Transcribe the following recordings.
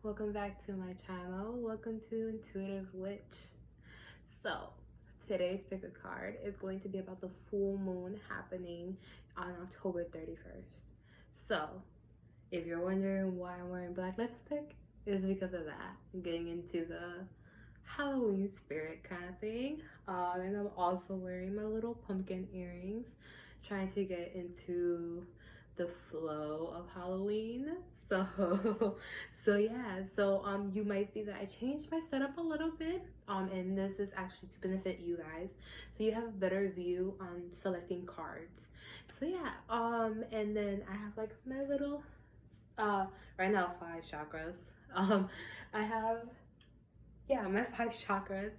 welcome back to my channel. Welcome to Intuitive Witch. So today's pick a card is going to be about the full moon happening on October 31st. So if you're wondering why I'm wearing black lipstick, it's because of that. I'm getting into the Halloween spirit kind of thing. And I'm also wearing my little pumpkin earrings, trying to get into the flow of Halloween. So yeah, you might see that I changed my setup a little bit, and this is actually to benefit you guys, so you have a better view on selecting cards. So yeah, and then I have like my little right now 5 chakras. I have my 5 chakras.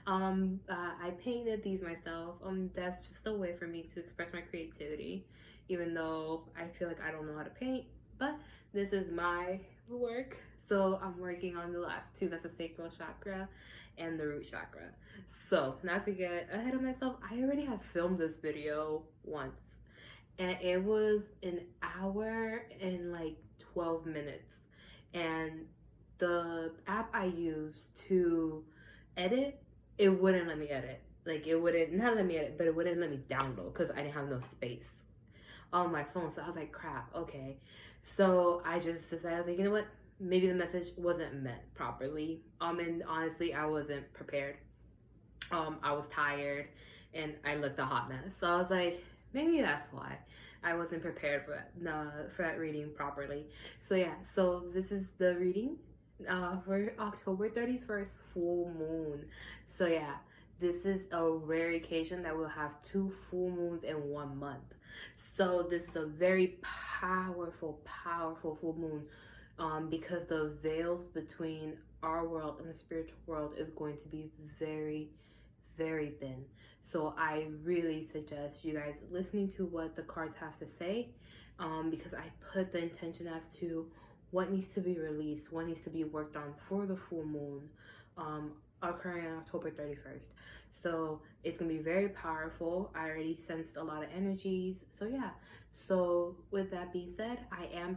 I painted these myself. That's just a way for me to express my creativity, even though I feel like I don't know how to paint, but this is my work. So I'm working on the last 2. That's the sacral chakra and the root chakra. So not to get ahead of myself, I already have filmed this video once, and it was an hour and like 12 minutes. And the app I used to edit, it wouldn't let me edit. Like it wouldn't, not let me edit, but it wouldn't let me download because I didn't have no space on my phone. So I was like, crap, okay. So I just decided, I was like, you know what? Maybe the message wasn't meant properly. And honestly, I wasn't prepared. I was tired and I looked a hot mess. So I was like, maybe that's why I wasn't prepared for that reading properly. So yeah, so this is the reading for October 31st, full moon. So yeah, this is a rare occasion that we'll have 2 full moons in 1 month. So this is a very powerful full moon, because the veils between our world and the spiritual world is going to be very thin. So I really suggest you guys listening to what the cards have to say, because I put the intention as to what needs to be released, what needs to be worked on for the full moon occurring on October 31st. So it's gonna be very powerful. I already sensed a lot of energies. So yeah. So with that being said, I am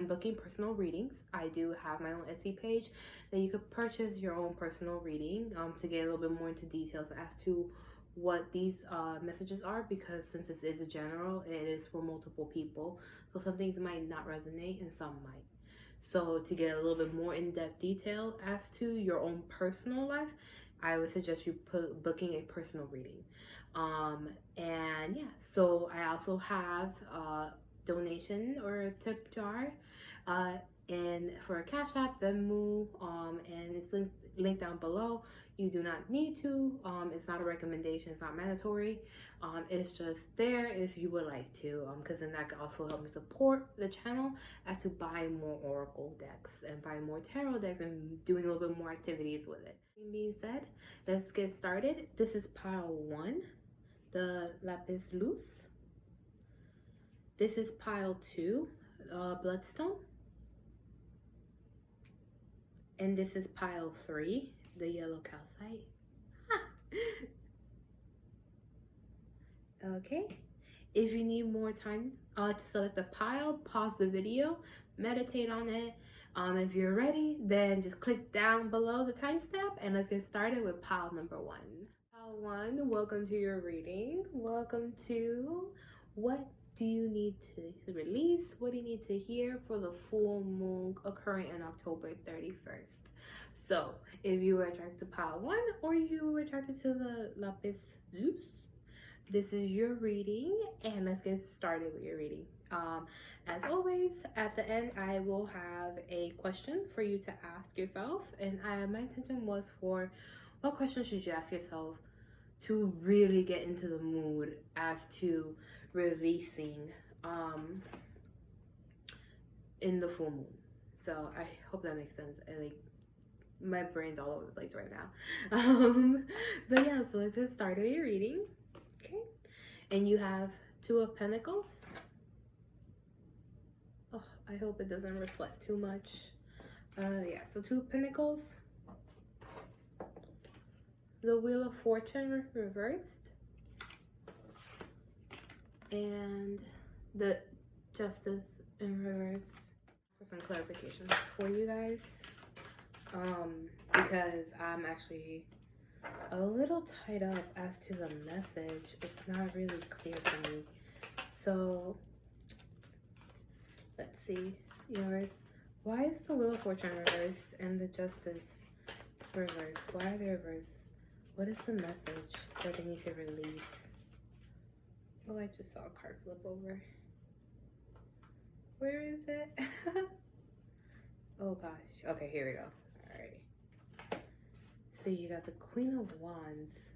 booking personal readings. I do have my own Etsy page that you could purchase your own personal reading to get a little bit more into details as to what these messages are, because since this is a general, it is for multiple people. So some things might not resonate and some might. So to get a little bit more in-depth detail as to your own personal life, I would suggest you booking a personal reading. And yeah, so I also have a donation or a tip jar and for a Cash App, Venmo, and it's linked down below. You do not need to. It's not a recommendation. It's not mandatory. It's just there if you would like to, because then that could also help me support the channel as to buy more oracle decks and buy more tarot decks and doing a little bit more activities with it. That being said, let's get started. This is pile 1, the lapis lazuli. This is pile 2, bloodstone. And this is pile 3, the yellow calcite. Okay, if you need more time to select the pile, pause the video, meditate on it. If you're ready, then just click down below the timestamp and let's get started with pile number 1. Pile 1, welcome to your reading. Welcome to what do you need to release? What do you need to hear for the full moon occurring on October 31st? So if you were attracted to pile 1 or you were attracted to the lapis lazuli, this is your reading, and let's get started with your reading. As always, at the end, I will have a question for you to ask yourself, and my intention was for what question should you ask yourself to really get into the mood as to releasing in the full moon. So I hope that makes sense. My brain's all over the place right now. But yeah, so let's get started with your reading. Okay, and you have 2 of Pentacles. Oh, I hope it doesn't reflect too much. Yeah, so 2 of Pentacles, the Wheel of Fortune reversed, and the Justice in reverse. For some clarifications for you guys. Because I'm actually a little tied up as to the message. It's not really clear to me. So let's see. Yours. Why is the Wheel of Fortune reversed and the Justice reversed? Why are they reversed? What is the message that they need to release? Oh, I just saw a card flip over. Where is it? Oh gosh. Okay, here we go. Alright. So you got the Queen of Wands.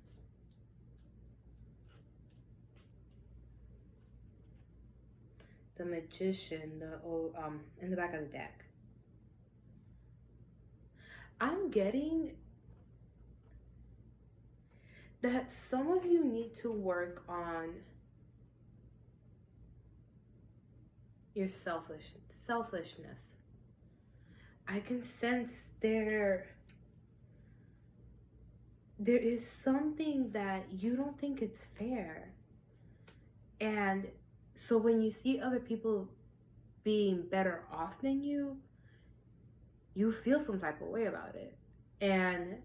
The Magician, in the back of the deck. I'm getting that some of you need to work on your selfishness. I can sense there is something that you don't think it's fair. And so when you see other people being better off than you, you feel some type of way about it. And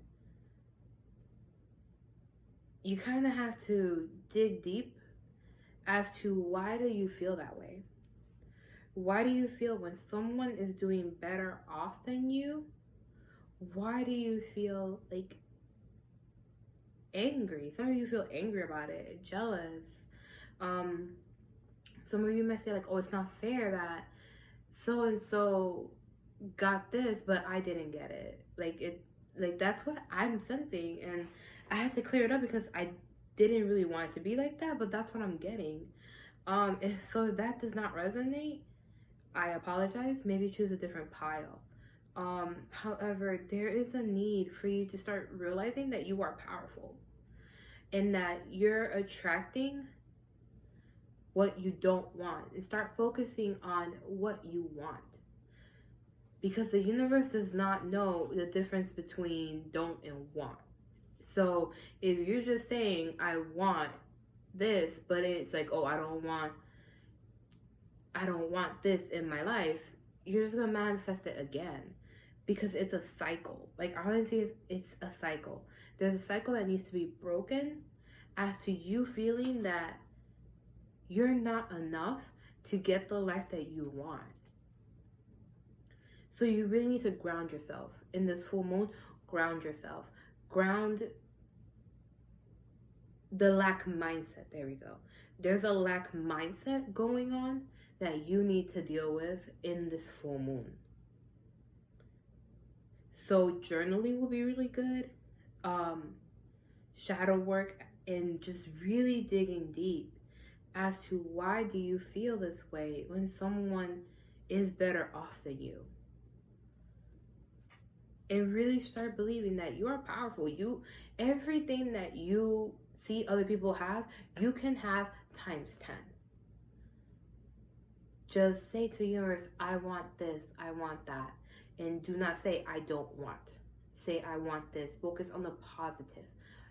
you kind of have to dig deep as to why do you feel that way? Why do you feel when someone is doing better off than you, why do you feel like angry? Some of you feel angry about it, jealous. Some of you might say like, oh, it's not fair that so-and-so got this, but I didn't get it. Like that's what I'm sensing. And I had to clear it up because I didn't really want it to be like that, but that's what I'm getting. If that does not resonate, I apologize. Maybe choose a different pile. However, there is a need for you to start realizing that you are powerful and that you're attracting what you don't want, and start focusing on what you want. Because the universe does not know the difference between don't and want. So if you're just saying, I want this, but it's like, oh, I don't want this in my life, you're just gonna manifest it again. Because it's a cycle. Like honestly, it's a cycle. There's a cycle that needs to be broken as to you feeling that you're not enough to get the life that you want. So you really need to ground yourself. In this full moon, ground yourself. Ground the lack mindset. There we go. There's a lack mindset going on that you need to deal with in this full moon. So journaling will be really good. Shadow work and just really digging deep as to why do you feel this way when someone is better off than you. And really start believing that you are powerful. Everything that you see other people have, you can have times 10. Just say to the universe, I want this, I want that. And do not say, I don't want. Say, I want this. Focus on the positive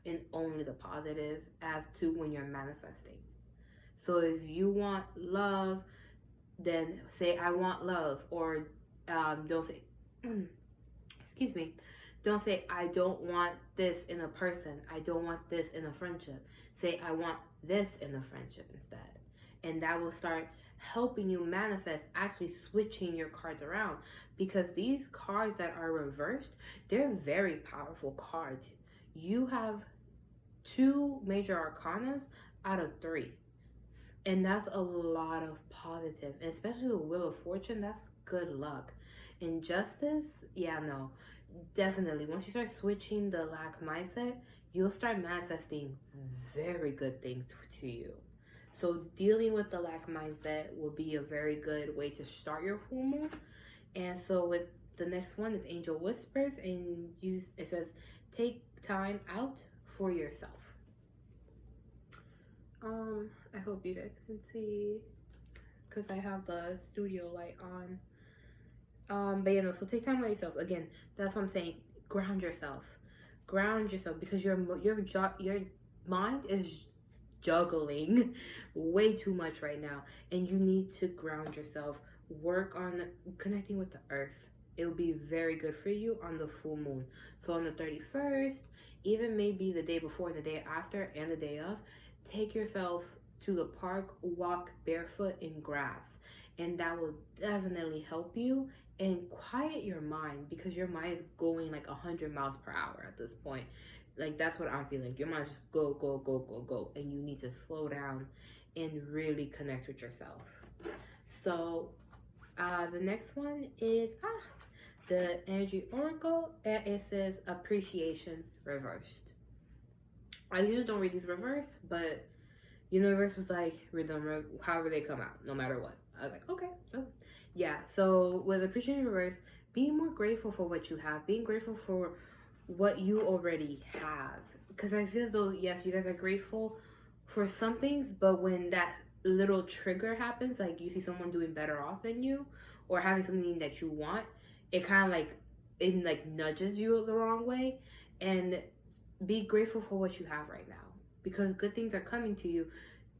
and only the positive as to when you're manifesting. So if you want love, then say, I want love. Or don't say, excuse me, don't say, I don't want this in a person. I don't want this in a friendship. Say, I want this in a friendship instead. And that will start helping you manifest, actually switching your cards around. Because these cards that are reversed, they're very powerful cards. You have 2 major arcanas out of 3. And that's a lot of positive. And especially the Wheel of Fortune, that's good luck. Injustice, yeah, no. Definitely. Once you start switching the lack mindset, you'll start manifesting very good things to you. So dealing with the lack mindset will be a very good way to start your full moon. And so with the next one is Angel Whispers, and it says, take time out for yourself. I hope you guys can see because I have the studio light on. But so take time with yourself. Again, that's what I'm saying. Ground yourself because your mind is juggling way too much right now, and you need to ground yourself work on connecting with the earth. It will be very good for you on the full moon. So on the 31st, even maybe the day before, the day after, and the day of, take yourself to the park, walk barefoot in grass, and that will definitely help you and quiet your mind, because your mind is going like 100 miles per hour at this point. Like, that's what I'm feeling. Your mind just go, go, go, go, go, and you need to slow down and really connect with yourself. So the next one is the energy oracle, and it says appreciation reversed. I usually don't read these reverse, but universe was like, read them however they come out, no matter what. I was like, okay. So yeah, so with appreciation reverse, being more grateful for what you have, being grateful for what you already have, because I feel as though, yes, you guys are grateful for some things, but when that little trigger happens, like you see someone doing better off than you or having something that you want, it kind of like, it like nudges you the wrong way. And be grateful for what you have right now, because good things are coming to you.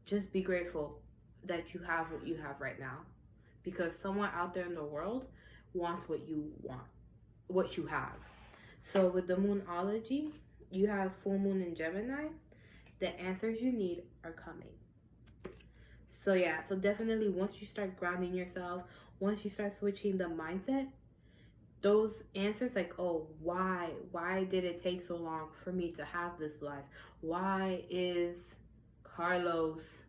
Just be grateful that you have what you have right now, because someone out there in the world wants what you want, what you have. So with the Moonology, you have full moon in Gemini. The answers you need are coming. So yeah, so definitely once you start grounding yourself, once you start switching the mindset, those answers, like, oh, why did it take so long for me to have this life? Why is Carlos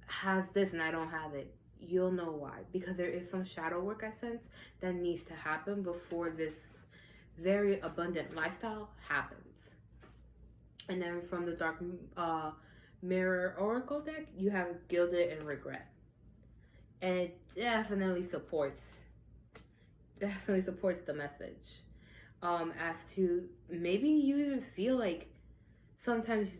has this and I don't have it? You'll know why, because there is some shadow work, I sense, that needs to happen before this very abundant lifestyle happens. And then from the dark mirror oracle deck, you have gilded and regret, and it definitely supports the message, as to maybe you even feel like sometimes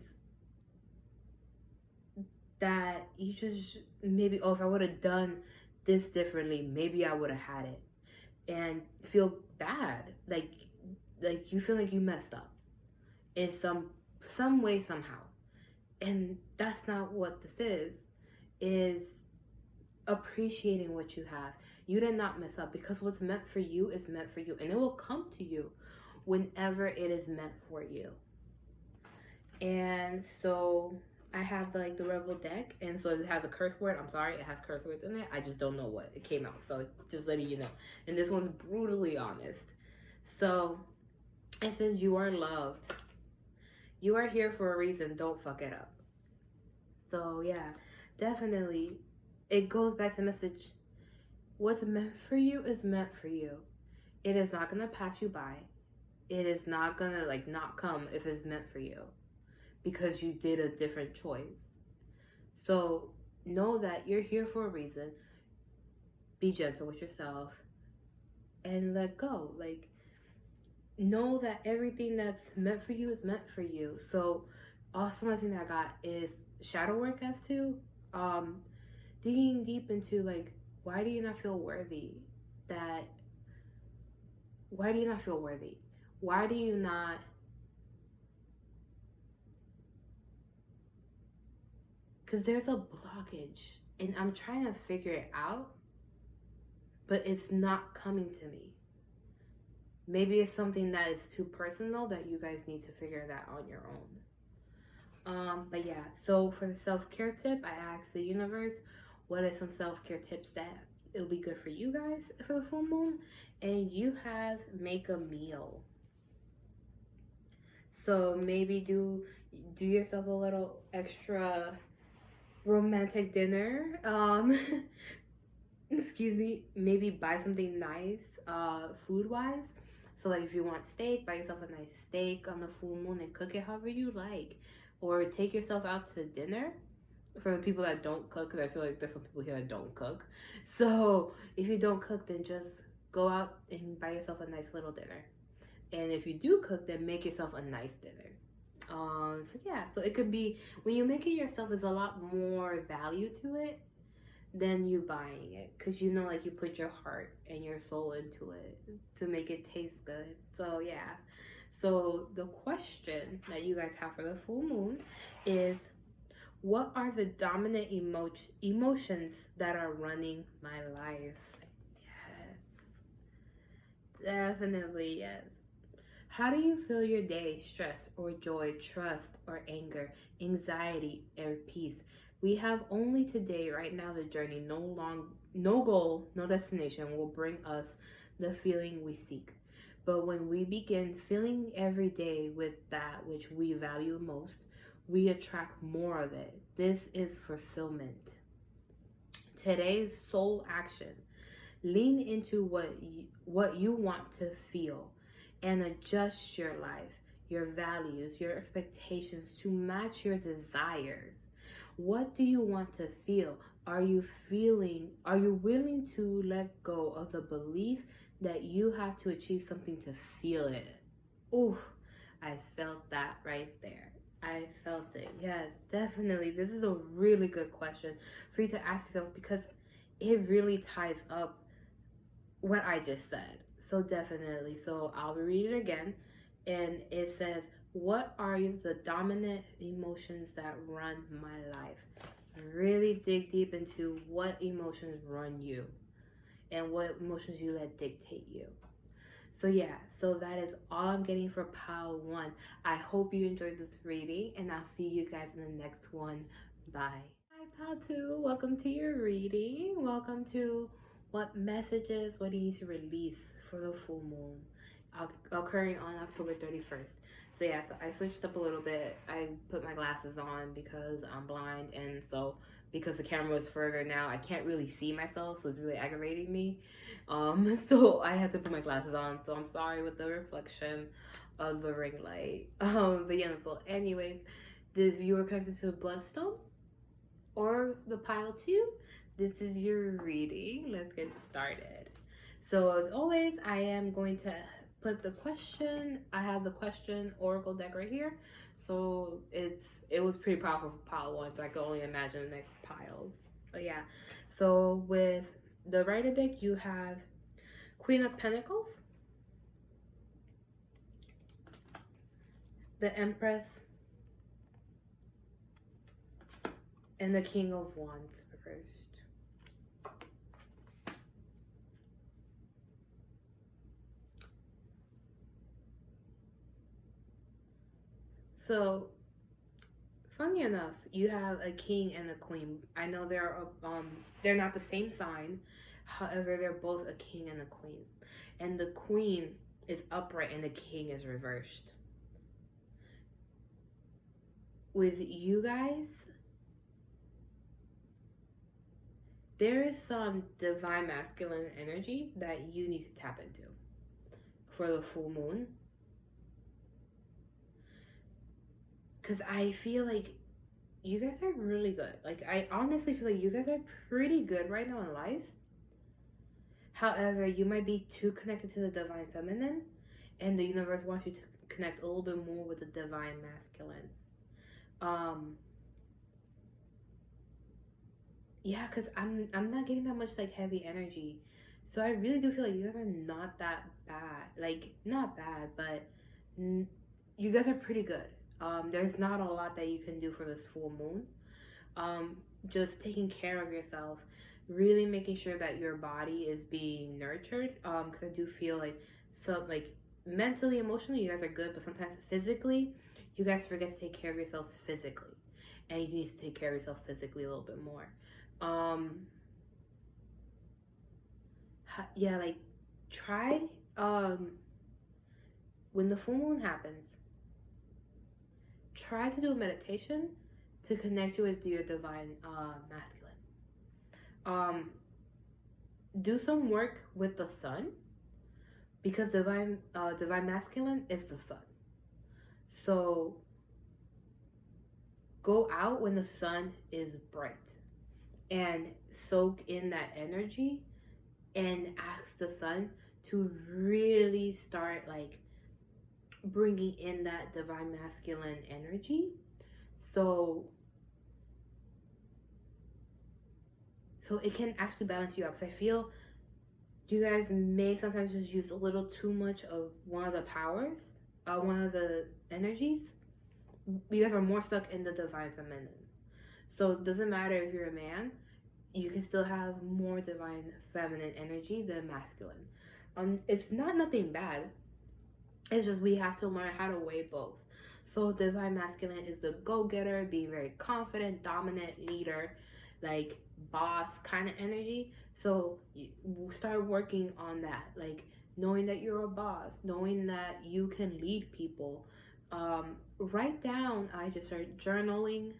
that you just maybe, oh, if I would have done this differently, maybe I would have had it, and feel bad, like you feel like you messed up in some way somehow. And that's not what this is appreciating what you have. You did not mess up, because what's meant for you is meant for you, and it will come to you whenever it is meant for you. And so I have the Rebel deck, and so it has a curse word. I'm sorry, it has curse words in it. I just don't know what it came out, so just letting you know. And this one's brutally honest. So it says, you are loved. You are here for a reason. Don't fuck it up. So yeah, definitely, it goes back to the message. What's meant for you is meant for you. It is not gonna pass you by. It is not gonna not come if it's meant for you, because you did a different choice. So know that you're here for a reason. Be gentle with yourself and let go. Know that everything that's meant for you is meant for you. So also, another thing that I got is shadow work as to digging deep into why do you not feel worthy? Why do you not feel worthy? Why do you not because there's a blockage, and I'm trying to figure it out, but it's not coming to me. Maybe it's something that is too personal that you guys need to figure that on your own. But yeah, so for the self-care tip, I asked the universe, what are some self-care tips that it'll be good for you guys for the full moon? And you have make a meal. So maybe do yourself a little extra romantic dinner. Excuse me, maybe buy something nice, food-wise. So if you want steak, buy yourself a nice steak on the full moon and cook it however you like. Or take yourself out to dinner for the people that don't cook, because I feel like there's some people here that don't cook. So if you don't cook, then just go out and buy yourself a nice little dinner. And if you do cook, then make yourself a nice dinner. So yeah, so it could be, when you make it yourself, there's a lot more value to it than you buying it, because you put your heart and your soul into it to make it taste good. So yeah, so the question that you guys have for the full moon is, What are the dominant emotions that are running my life? Yes, definitely yes. How do you feel your day? Stress or joy, trust or anger, anxiety or peace? We have only today, right now, the journey. No goal, no destination will bring us the feeling we seek. But when we begin feeling every day with that which we value most, we attract more of it. This is fulfillment. Today's soul action. Lean into what you want to feel and adjust your life, your values, your expectations to match your desires. What do you want to feel? Are you willing to let go of the belief that you have to achieve something to feel it? Ooh, I felt that right there. I felt it. Yes, definitely. This is a really good question for you to ask yourself because it really ties up what I just said. So definitely. So I'll read it again. And it says, what are the dominant emotions that run my life? Really dig deep into what emotions run you and what emotions you let dictate you. So yeah, so that is all I'm getting for pile 1. I hope you enjoyed this reading and I'll see you guys in the next one. Bye. Hi pile 2, welcome to your reading. Welcome to what do you need to release for the full moon occurring on October 31st. So yeah, so I switched up a little bit. I put my glasses on because I'm blind, and so because the camera is further now, I can't really see myself, so it's really aggravating me. So I had to put my glasses on, so I'm sorry with the reflection of the ring light. But yeah, so anyways, this viewer connected to the bloodstone or the pile 2, this is your reading. Let's get started. So as always, I am going to put the question. I have the question oracle deck right here. So it was pretty powerful for pile 1, so I can only imagine the next piles. So yeah. So with the Rider deck, you have Queen of Pentacles, the Empress, and the King of Wands reversed. So, funny enough, you have a king and a queen. I know they're not the same sign. However, they're both a king and a queen. And the queen is upright and the king is reversed. With you guys, there is some divine masculine energy that you need to tap into for the full moon. Because I feel like you guys are really good. Like, I honestly feel like you guys are pretty good right now in life. However, you might be too connected to the divine feminine, and the universe wants you to connect a little bit more with the divine masculine. Yeah, because I'm not getting that much like heavy energy. So I really do feel like you guys are not that bad. Like, not bad, but you guys are pretty good. There's not a lot that you can do for this full moon. Just taking care of yourself, really making sure that your body is being nurtured. Because I do feel like like mentally, emotionally, you guys are good, but sometimes physically, you guys forget to take care of yourselves physically, and you need to take care of yourself physically a little bit more. Yeah, like try when the full moon happens, try to do a meditation to connect you with your divine masculine. Do some work with the sun, because divine masculine is the sun. So go out when the sun is bright and soak in that energy and ask the sun to really start like bringing in that divine masculine energy. So it can actually balance you out, because I feel you guys may sometimes just use a little too much of one of the powers, one of the energies. You guys are more stuck in the divine feminine. So it doesn't matter if you're a man, you can still have more divine feminine energy than masculine. It's not nothing bad. It's just we have to learn how to weigh both. So divine masculine is the go-getter, being very confident, dominant, leader, like boss kind of energy. So you start working on that, like knowing that you're a boss, knowing that you can lead people. Write down. I just started journaling.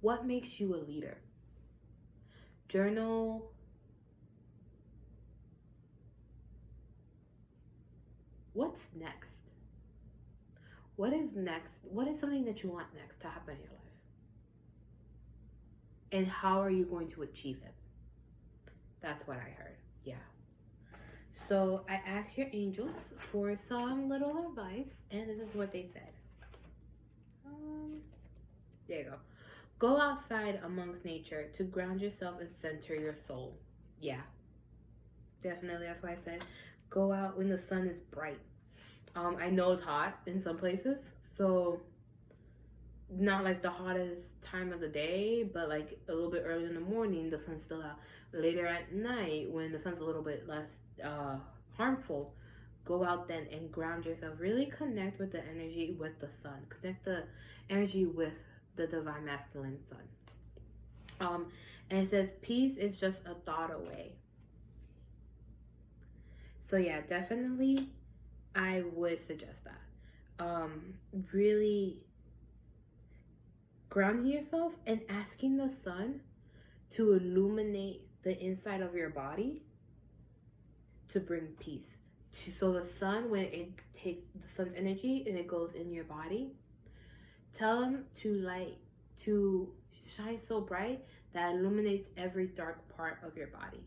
What makes you a leader? Journal. What's next? What is next? What is something that you want next to happen in your life? And how are you going to achieve it? That's what I heard. Yeah. So I asked your angels for some little advice, and this is what they said. There you go. Go outside amongst nature to ground yourself and center your soul. Yeah, definitely. That's why I said go out when the sun is bright. I know it's hot in some places, so not like the hottest time of the day, but like a little bit early in the morning, the sun's still out. Later at night, when the sun's a little bit less harmful, go out then and ground yourself. Really connect with the energy with the sun. Connect the energy with the divine masculine sun. And it says peace is just a thought away. So yeah, definitely I would suggest that. Really grounding yourself and asking the sun to illuminate the inside of your body to bring peace. So the sun, when it takes the sun's energy and it goes in your body, tell them to shine so bright that illuminates every dark part of your body.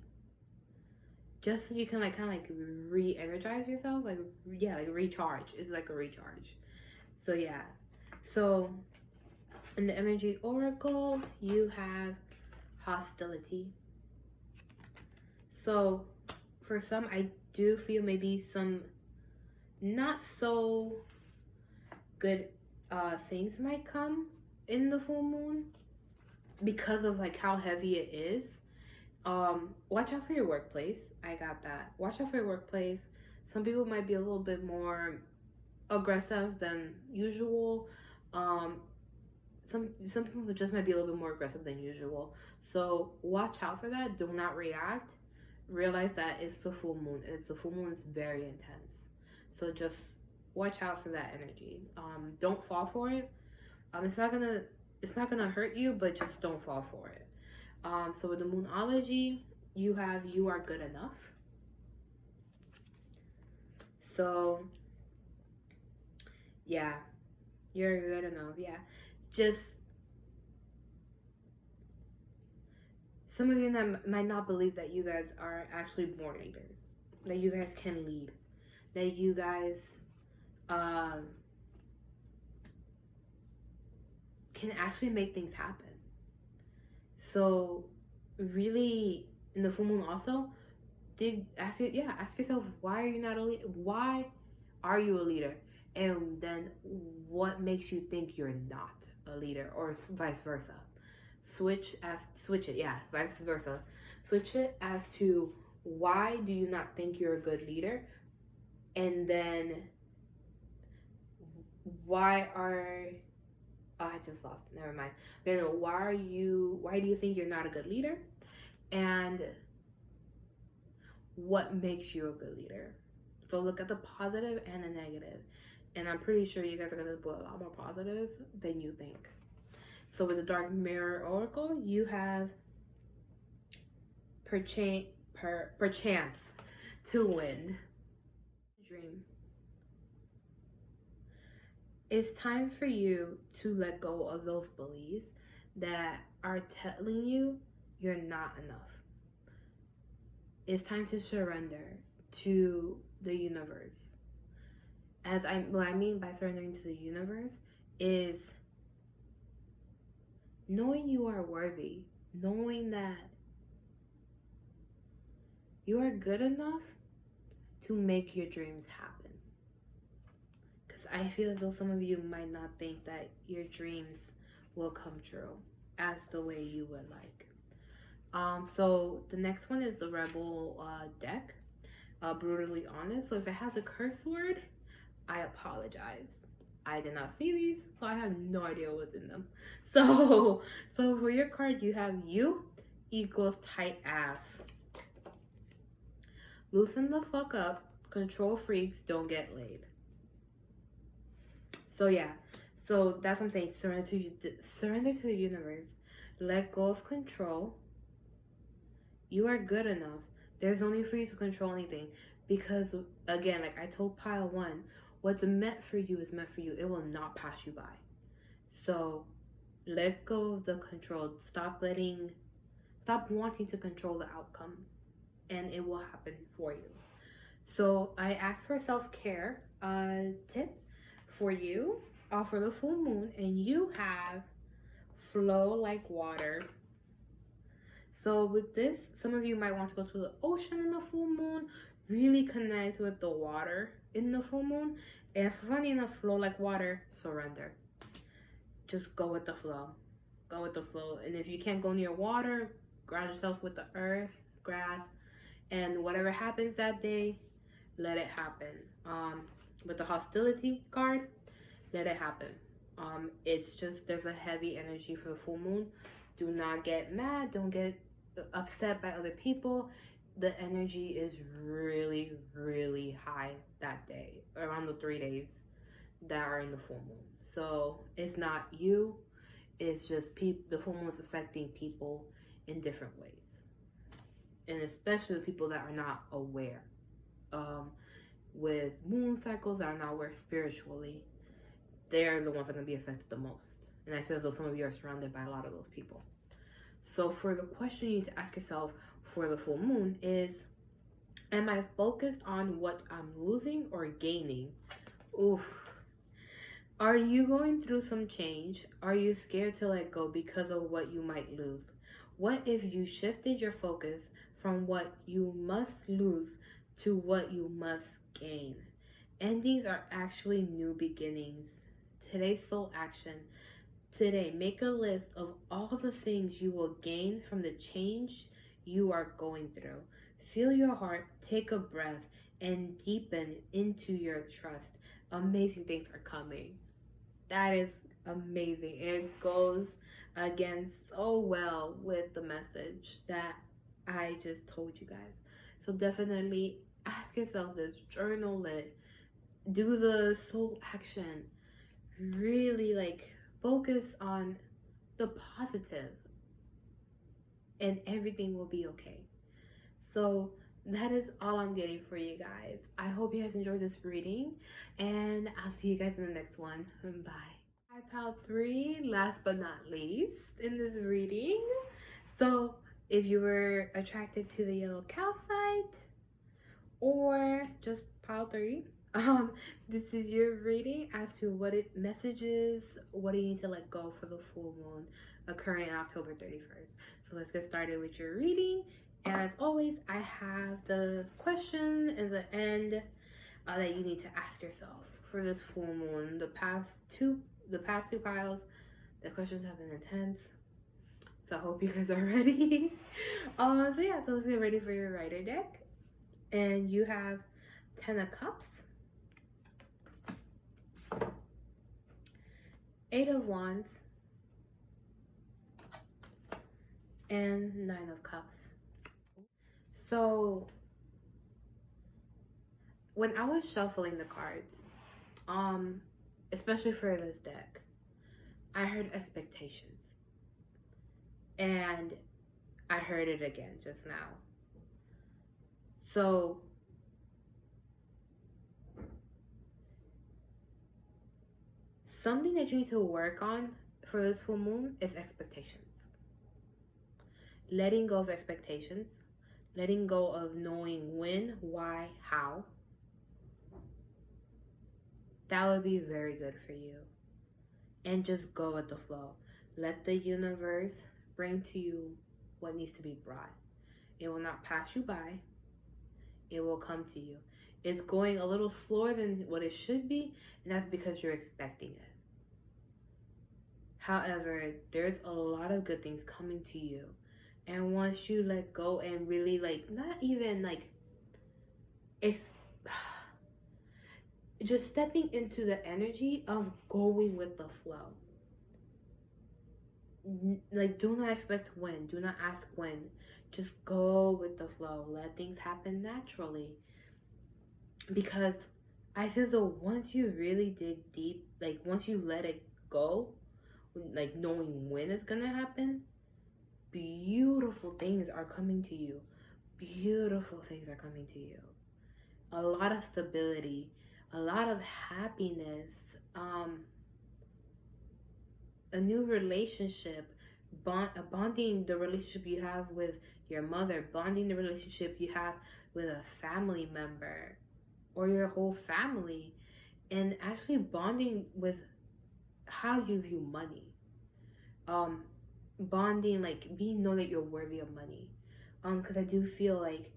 Just so you can like kind of like re-energize yourself, like recharge. It's like a recharge. So yeah. So in the energy oracle, you have hostility. So for some, I do feel maybe some not so good things might come in the full moon because of like how heavy it is. Watch out for your workplace. I got that. Watch out for your workplace. Some people might be a little bit more aggressive than usual. Some people just might be a little bit more aggressive than usual. So watch out for that. Do not react. Realize that it's the full moon. The full moon is very intense. So just watch out for that energy. Don't fall for it. It's not gonna hurt you, but just don't fall for it. So with the Moonology, you are good enough. So yeah, you're good enough. Yeah, just some of you that might not believe that you guys are actually born leaders, that you guys can lead, that you guys can actually make things happen. So really, in the full moon also, ask yourself, why are you not a leader? Why are you a leader? And then what makes you think you're not a leader, or vice versa? Switch it, vice versa. Switch it as to why do you not think you're a good leader, and then I just lost it. Never mind. Then why do you think you're not a good leader? And what makes you a good leader? So look at the positive and the negative. And I'm pretty sure you guys are going to put a lot more positives than you think. So with the Dark Mirror Oracle, you have perchance to win. Dream. It's time for you to let go of those beliefs that are telling you you're not enough. It's time to surrender to the universe. What I mean by surrendering to the universe is knowing you are worthy, knowing that you are good enough to make your dreams happen. Because I feel as though some of you might not think that your dreams will come true as the way you would like. So the next one is the Rebel deck, brutally honest. So if it has a curse word, I apologize. I did not see these, so I have no idea what's in them. So for your card, you have you equals tight ass. Loosen the fuck up. Control freaks don't get laid. So yeah, so that's what I'm saying. Surrender to the universe. Let go of control. You are good enough. There's no need for you to control anything. Because, again, like I told pile one, what's meant for you is meant for you. It will not pass you by. So, let go of the control. Stop wanting to control the outcome. And it will happen for you. So, I asked for self-care tip for you for the full moon. And you have flow like water. So with this, some of you might want to go to the ocean in the full moon, really connect with the water in the full moon. And funny enough, flow like water, surrender. Just go with the flow. Go with the flow. And if you can't go near water, ground yourself with the earth, grass, and whatever happens that day, let it happen. With the hostility card, let it happen. It's just, there's a heavy energy for the full moon. Do not get mad. Don't get upset by other people. The energy is really, really high that day, around the 3 days that are in the full moon. So it's not you, it's just the full moon is affecting people in different ways, and especially the people that are not aware with moon cycles, that are not aware spiritually. They're the ones that are going to be affected the most, and I feel as though some of you are surrounded by a lot of those people. So for the question you need to ask yourself for the full moon is, am I focused on what I'm losing or gaining? Oof. Are you going through some change? Are you scared to let go because of what you might lose? What if you shifted your focus from what you must lose to what you must gain? Endings are actually new beginnings. Today's soul action. Today, make a list of all the things you will gain from the change you are going through. Feel your heart, take a breath, and deepen into your trust. Amazing things are coming. That is amazing. And it goes again so well with the message that I just told you guys. So definitely ask yourself this, journal it, do the soul action. Really focus on the positive, and everything will be okay. So that is all I'm getting for you guys. I hope you guys enjoyed this reading, and I'll see you guys in the next one. Bye. Hi, pal 3, last but not least in this reading. So if you were attracted to the yellow calcite or just pile 3, this is your reading as to what it messages, what do you need to let go for the full moon occurring on October 31st. So let's get started with your reading. And as always, I have the question at the end that you need to ask yourself for this full moon. The past two piles, the questions have been intense. So I hope you guys are ready. So let's get ready for your writer deck. And you have 10 of Cups, 8 of Wands, and 9 of Cups. So when I was shuffling the cards, especially for this deck, I heard expectations. And I heard it again just now. So something that you need to work on for this full moon is expectations. Letting go of expectations. Letting go of knowing when, why, how. That would be very good for you. And just go with the flow. Let the universe bring to you what needs to be brought. It will not pass you by. It will come to you. It's going a little slower than what it should be, and that's because you're expecting it. However, there's a lot of good things coming to you. And once you let go and really, like, not even like, it's just stepping into the energy of going with the flow. Like, do not expect when, do not ask when. Just go with the flow. Let things happen naturally. Because I feel as though once you really dig deep, like once you let it go, like knowing when it's gonna happen, beautiful things are coming to you. Beautiful things are coming to you. A lot of stability, a lot of happiness, a new relationship, bonding the relationship you have with your mother, bonding the relationship you have with a family member or your whole family, and actually bonding with how you view money. Bonding, like know that you're worthy of money. Because I do feel like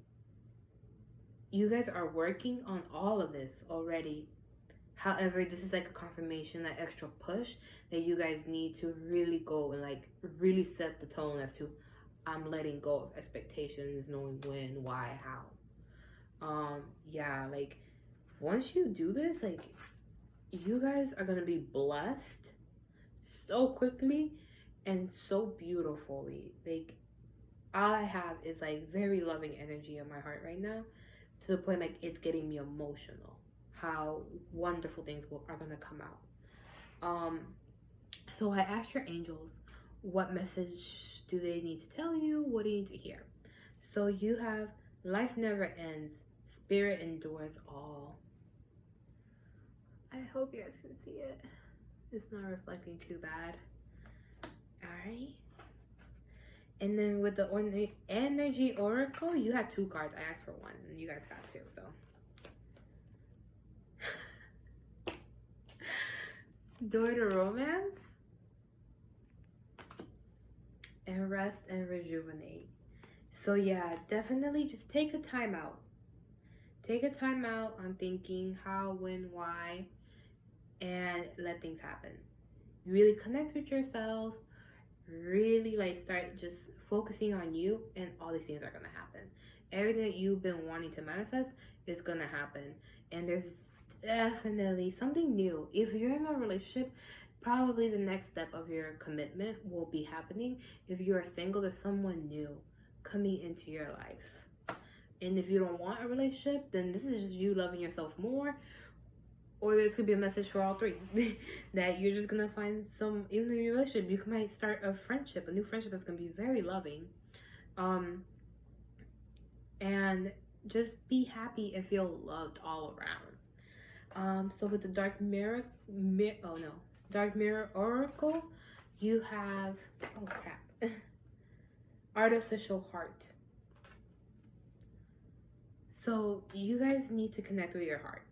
you guys are working on all of this already. However, this is like a confirmation, that extra push that you guys need to really go and like really set the tone as to, I'm letting go of expectations, knowing when, why, how. Yeah, like once you do this, like you guys are gonna be blessed so quickly and so beautifully. Like all I have is like very loving energy in my heart right now, to the point like it's getting me emotional. How wonderful things are gonna come out. So I asked your angels, what message do they need to tell you? What do you need to hear? So you have, life never ends. Spirit endures all. I hope you guys can see it. It's not reflecting too bad. Alright. And then with the energy oracle, you had 2 cards. I asked for 1, and you guys got 2. So door to romance and rest and rejuvenate. So yeah, definitely just take a time out. Take a time out on thinking how, when, why, and let things happen. Really connect with yourself. Really like start just focusing on you, and all these things are gonna happen. Everything that you've been wanting to manifest is gonna happen. And there's definitely something new. If you're in a relationship, probably the next step of your commitment will be happening. If you are single, there's someone new coming into your life. And if you don't want a relationship, then this is just you loving yourself more. Or this could be a message for all 3 that you're just gonna find some, even in your relationship, you might start a friendship, a new friendship that's gonna be very loving, and just be happy and feel loved all around. So with the dark mirror oracle, you have, oh crap, artificial heart. So you guys need to connect with your heart.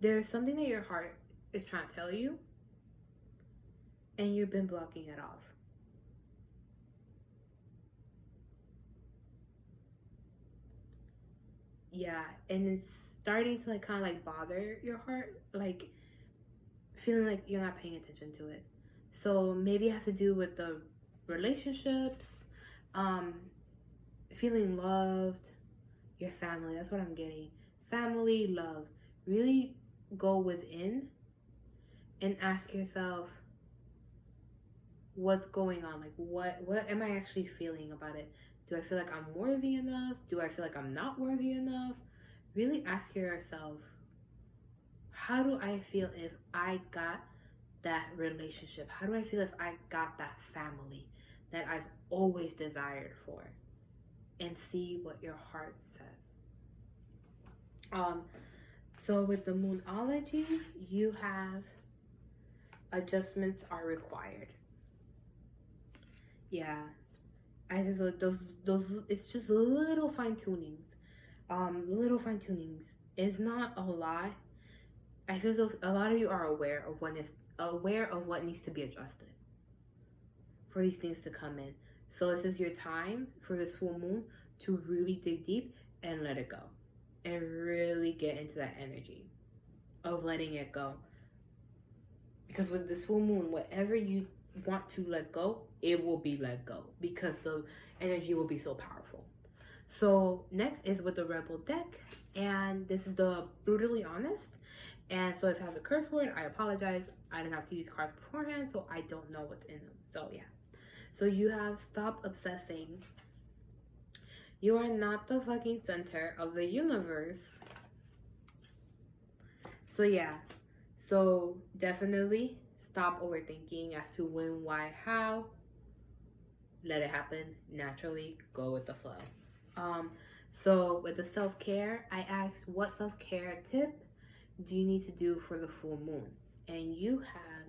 There's something that your heart is trying to tell you, and you've been blocking it off. Yeah, and it's starting to like kind of like bother your heart, like feeling like you're not paying attention to it. So maybe it has to do with the relationships, feeling loved, your family. That's what I'm getting. Family, love. Really go within and ask yourself, what's going on? Like what am I actually feeling about it? Do I feel like I'm worthy enough? Do I feel like I'm not worthy enough? Really ask yourself, how do I feel if I got that relationship? How do I feel if I got that family that I've always desired for? And see what your heart says. So with the Moonology, you have adjustments are required. Yeah, I just those it's just little fine tunings. It's not a lot. I feel as a lot of you are aware of what needs to be adjusted for these things to come in. So this is your time for this full moon to really dig deep and let it go, and really get into that energy of letting it go. Because with this full moon, whatever you want to let go, it will be let go because the energy will be so powerful. So next is with the Rebel deck, and this is the Brutally Honest. And so if it has a curse word, I apologize. I didn't have to use cards beforehand, so I don't know what's in them. So yeah. So you have stop obsessing. You are not the fucking center of the universe. So yeah. So definitely stop overthinking as to when, why, how. Let it happen naturally. Go with the flow. So with the self-care, I asked what self-care tip do you need to do for the full moon? And you have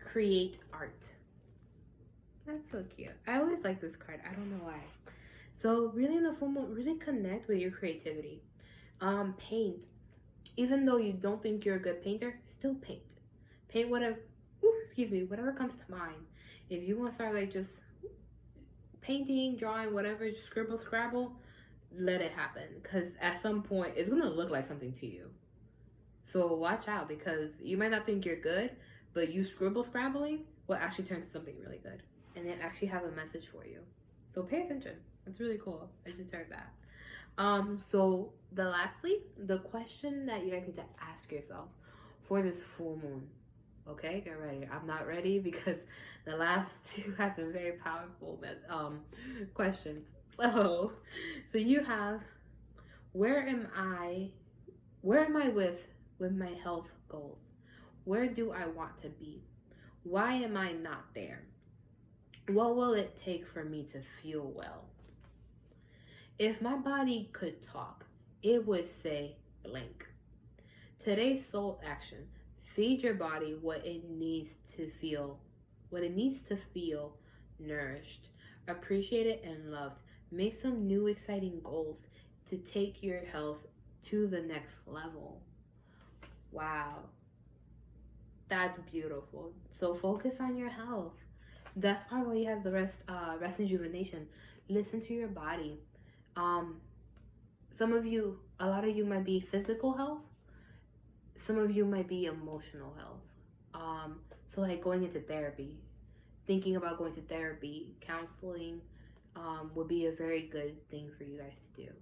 create art. That's so cute. I always like this card. I don't know why. So really in the full moon, really connect with your creativity. Paint. Even though you don't think you're a good painter, still paint. Paint whatever, whatever comes to mind. If you want to start like just painting, drawing, whatever, just scribble, scrabble, let it happen. Because at some point, it's going to look like something to you. So watch out, because you might not think you're good, but you scribble scrabbling will actually turn to something really good. And it actually have a message for you. So pay attention. It's really cool. I just heard that. So lastly, the question that you guys need to ask yourself for this full moon. Okay, get ready. I'm not ready because the last two have been very powerful questions. So you have, where am I with my health goals? Where do I want to be? Why am I not there? What will it take for me to feel well? If my body could talk, it would say blank. Today's soul action. Feed your body what it needs to feel nourished, appreciated, and loved. Make some new exciting goals to take your health to the next level. Wow. That's beautiful. So focus on your health. That's probably why you have the rest and rejuvenation. Listen to your body. A lot of you might be physical health. Some of you might be emotional health. So like going into therapy, thinking about going to therapy, counseling, would be a very good thing for you guys to do.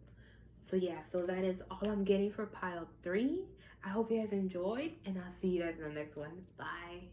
So yeah, so that is all I'm getting for pile 3. I hope you guys enjoyed, and I'll see you guys in the next one. Bye.